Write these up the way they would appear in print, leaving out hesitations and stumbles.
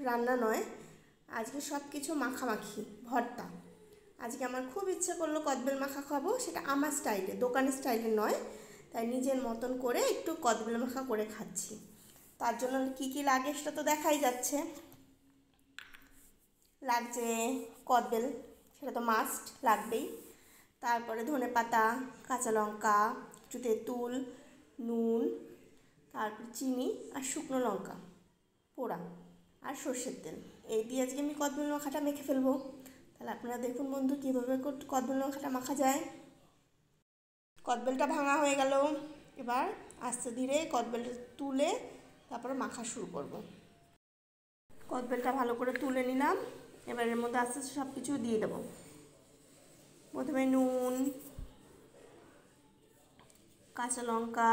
রান্না নয়, আজকে সব কিছু মাখামাখি ভর্তা। আজকে আমার খুব ইচ্ছে করলো কদবেল মাখা খাবো, সেটা আমার স্টাইলে, দোকানের স্টাইলে নয়। তাই নিজের মতন করে একটু কদবেল মাখা করে খাচ্ছি। তার জন্য কী কী লাগে সেটা তো দেখাই যাচ্ছে। লাগছে কদবেল, সেটা তো মাস্ট লাগবেই। তারপরে ধনেপাতা, কাঁচা লঙ্কা, একটু তেঁতুল, নুন, তারপর চিনি আর শুকনো লঙ্কা পোড়া, আর সর্ষের তেল। এই দিয়ে আজকে আমি কদবেল মাখাটা মেখে ফেলবো। তাহলে আপনারা দেখুন বন্ধু কীভাবে কদবেল মাখাটা মাখা যায়। কদবেলটা ভাঙা হয়ে গেল, এবার আস্তে ধীরে কদবেলটা তুলে তারপরে মাখা শুরু করব। কদবেলটা ভালো করে তুলে নিলাম, এবার এর মধ্যে আস্তে আস্তে সব কিছু দিয়ে দেবো। প্রথমে নুন, কাঁচা লঙ্কা,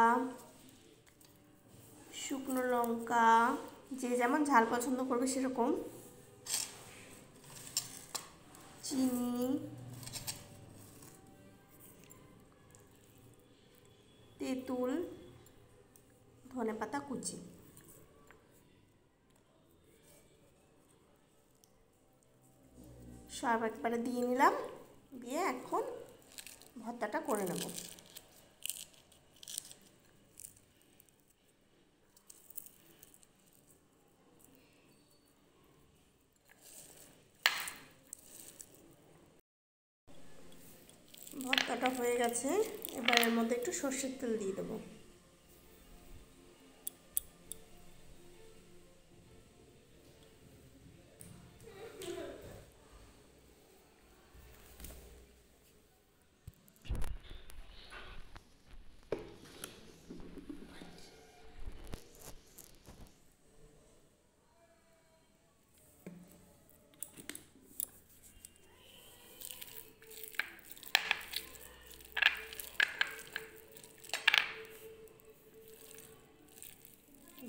শুকনো লঙ্কা, যে যেমন ঝাল পছন্দ করবে সেরকম, চিনি, তেঁতুল, ধনেপাতা কুচি। সব একবারে দিয়ে নিলাম, দিয়ে এখন ভর্তাটা করে নেব। ভর্তাটা হয়ে গেছে, এবার এর মধ্যে একটু সর্ষের তেল দিয়ে দেবো।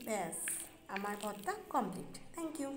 ব্যাস, আমার ভর্তা কমপ্লিট। Thank you.